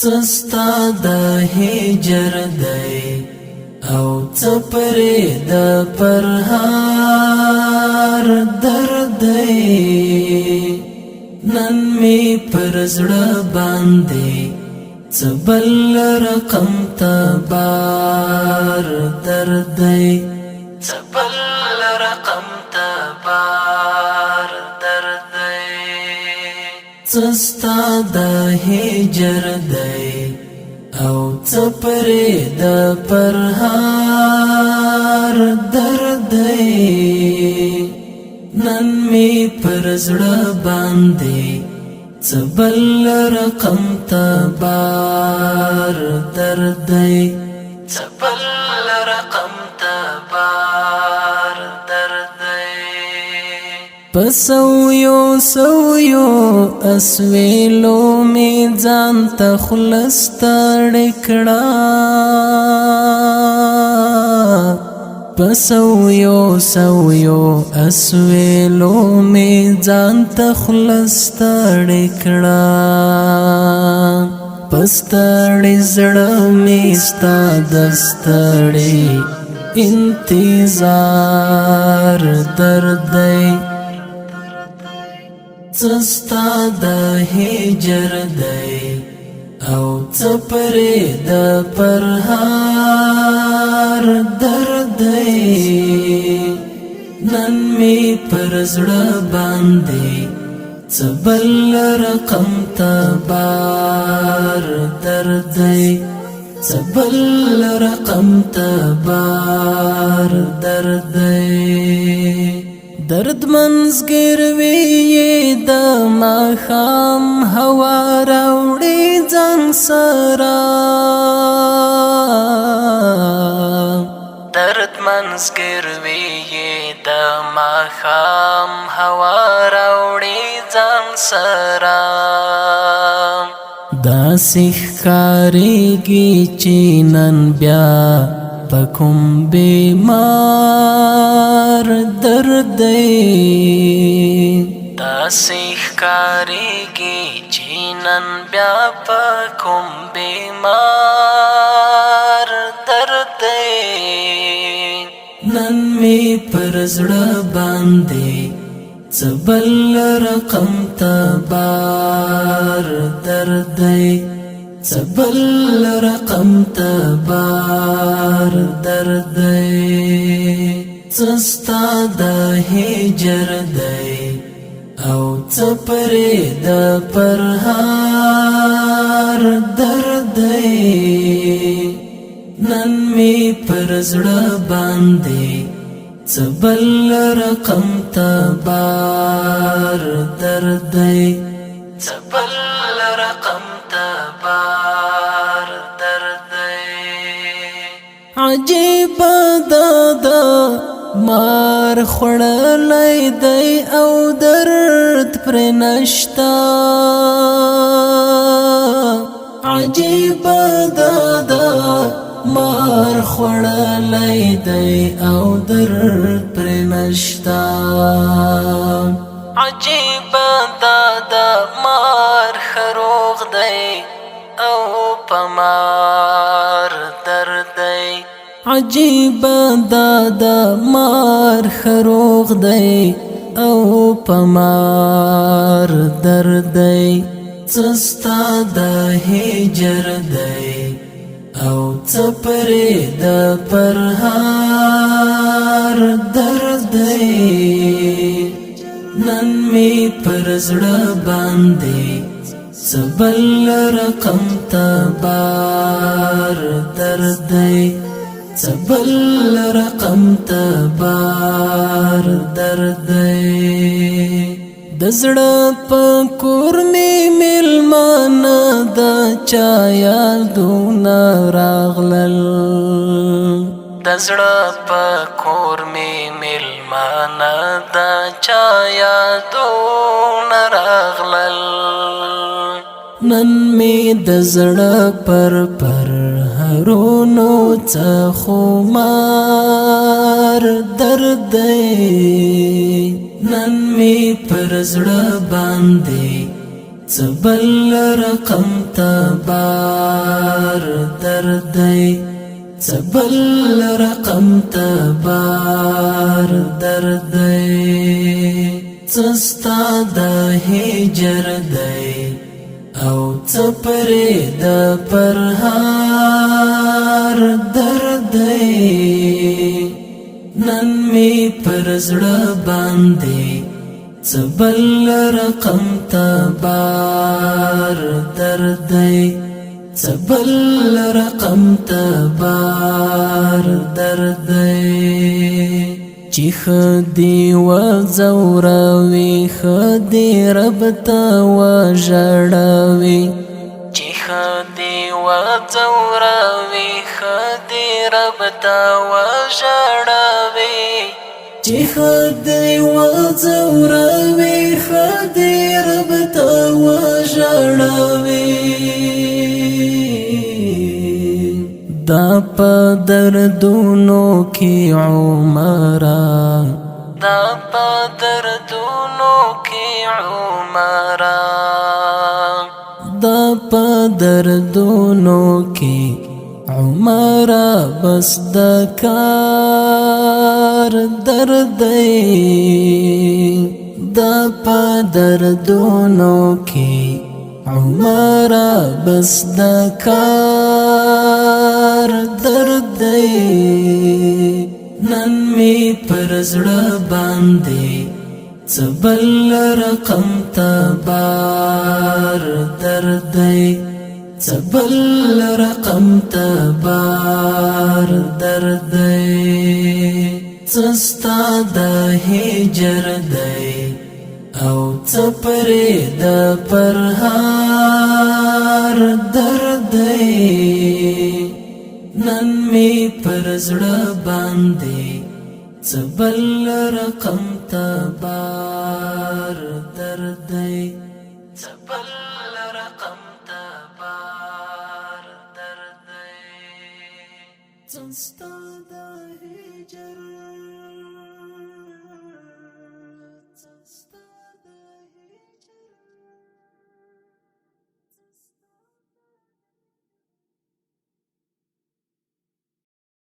سستا د هجر دی او څپرې د پرهار درد دی نن می پر زړه باندې څه بل رقم تبار درد دی څه بل رقم تبار درد دی سستا د هجر دی او څپرې د پرهار درد دی نن می پر زړه باندې څه بل رقم تبار درد دی څه بل رقم تبار درد دی پسویو سویو اسویلو می ځان ته خلستړ کړه پسویو سویو اسویلو می ځان ته خلستړ کړه پستړې زړه می ستا دستړې انتظار درد دی سستا د هجر دی او څپرې د پرهار درد دی نن می پر زړه باندې څه بل رقم تبار درد دی څه بل رقم تبار درد دی درد منزګر وی د ماښام هوا راوړي ځان سره درد منزګر وی د ماښام هوا راوړي ځان سره داسې ښکارېږي چې نن بیا پکم بیمار درد دی داسې ښکارېږي چې نن بیا پکم بیمار درد دی نن می پر زړه باندې څه بل رقم تبار درد دی څه بل رقم تبار درد دی سستا د هجر دی او څپرې د پرهار درد دی نن می پر زړه باندې څه بل رقم تبار درد دی څه بل رقم تبار درد دی عجیب دادا مار خوړلی دی او درد پر نشتا عجیب دادا مار خوړلی دی او درد پر نشتا عجیب دادا مار خروغ دی او پمار درد دی عجیب دادا مار خروغ دی او پمار درد دی سستا د هجر دی او څپرې د پرهار درد دی نن می پر زړه باندې څه بل رقم تبار درد دی څه بل رقم تبار درد دی د زړه په کور می میلمانه د چا یادونه راغلل د زړه په کور می میلمانه د چا یادونه راغلل نن می د زړه پر هرونو څه خمار درد دی نن می پر زړه باندې څه بل رقم تبار درد دی سبل رقم تبار درد دی سستا دا هجر دی او څپری د پرهار درد دی نن می پر زړه باندې سبل رقم تبار درد دی سبل رقم تبار درد دی چی خدی و زوروی خدی رب تا و جڑوی چی خدی و زوروی خدی رب تا و جڑوی چی خدی و زوروی خدی رب تا و جڑوی دا پا دردونو کی عمرا دا پا دردونو کی عمرا دا پا دردونو کی عمرا بس دکار درد دی دا پا دردونو کی عمرا بس دکار درد دی نن می پر زړه باندې سبل رقم تبار درد دی سبل رقم تبار درد دی سستا د هجر دی او څپری د پرهار درد دی نن می پر زړه باندې سبل رقم تبار درد دی سبل رقم تبار درد دی